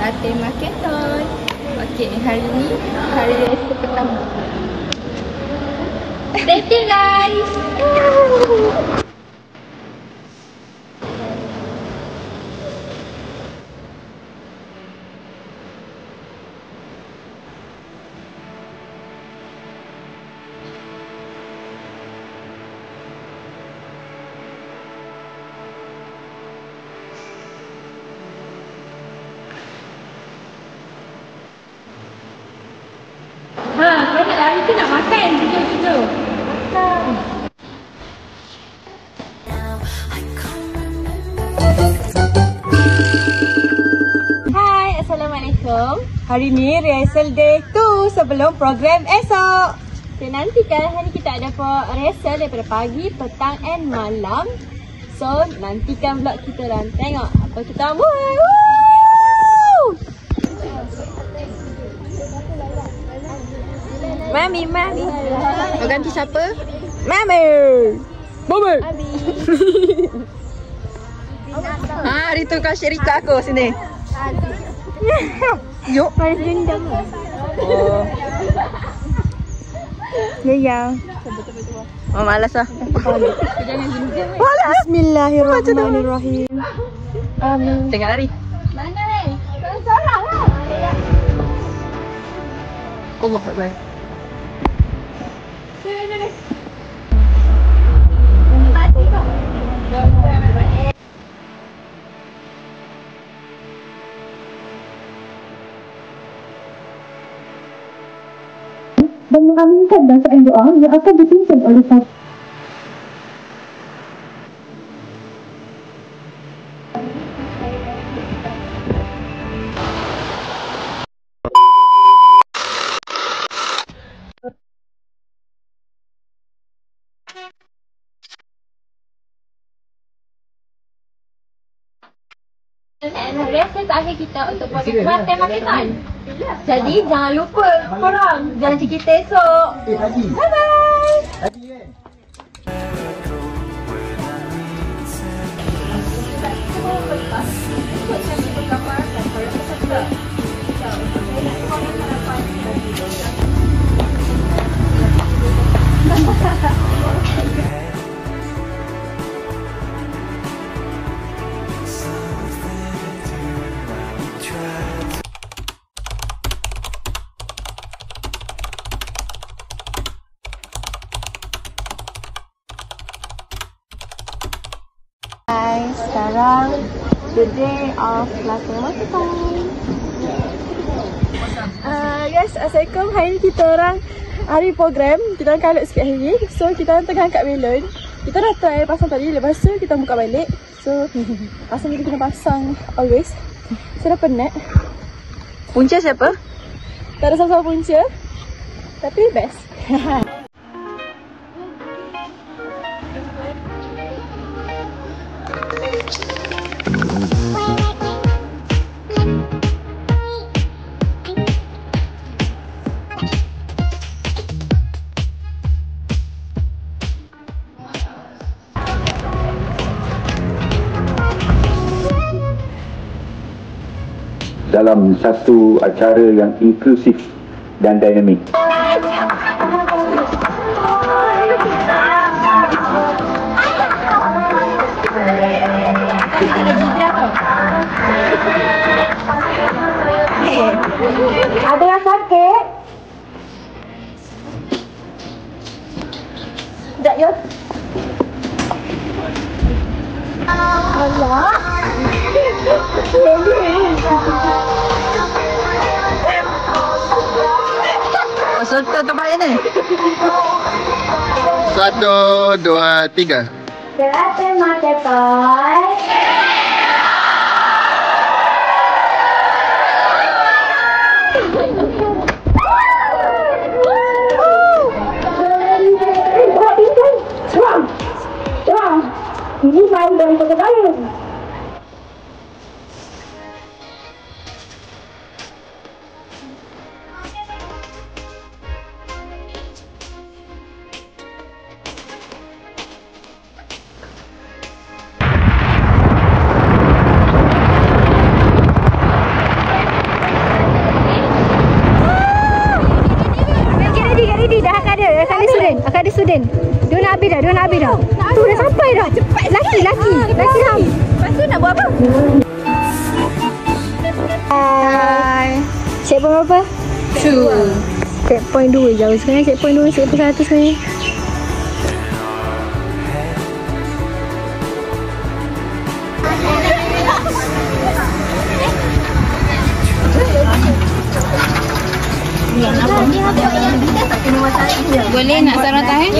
Ate Marketon. Okey, hari ni hari rehearsal pertama. Stay tuned guys. Banyak hari tu nak makan. Jujur. Makan. Hai, Assalamualaikum. Hari ni rehearsal day 2 sebelum program esok. So, nantikan hari kita ada rehearsal daripada pagi, petang and malam. So, nantikan vlog kita dan tengok apa kita buat. Mami. Mau ganti siapa? Mami. Mami. Abi. Hari tu kau share cerita aku sini. Yuk. Paling dendam. Oh. Ya. Oh, malas ah. Jangan dendam. Bismillahirrahmanirrahim. Amin. Tengok lari. Mana ni? Seorang lah. Allah Akbar. Dan mengaminkan bacaan doa yang akan dipimpin oleh Ustaz. Rehearsal terakhir kita untuk program Ate Marketon. Jadi jangan lupa korang janji kita esok. Bye bye. Sekarang the day of Ate Marketon. Guys, Assalamualaikum. Hari ni kita orang hari program. Kita orang kalut sikit hari ni. So kita orang tengah angkat belon. Kita dah try pasang tadi. Lepas tu kita buka balik. So pasang kita kena pasang always. Saya dah penat. Punca siapa? Tak ada sama-sama punca. Tapi best. dalam satu acara yang inklusif dan dinamik. Ada yang sakit? Sekejap ya. Allah. Serta tempat ini. 1, 2, 3. Ate Marketon. Ini main dengan kekayaan. Din. Dia nak habis dah. Tu dah sampai dah. Laki Ham. Lepas tu nak buat apa? Hai. Checkpoint berapa? 2. Checkpoint 2 jauh sebenarnya. Checkpoint 2, checkpoint 1 sebenarnya. Boleh nak sarung tangan?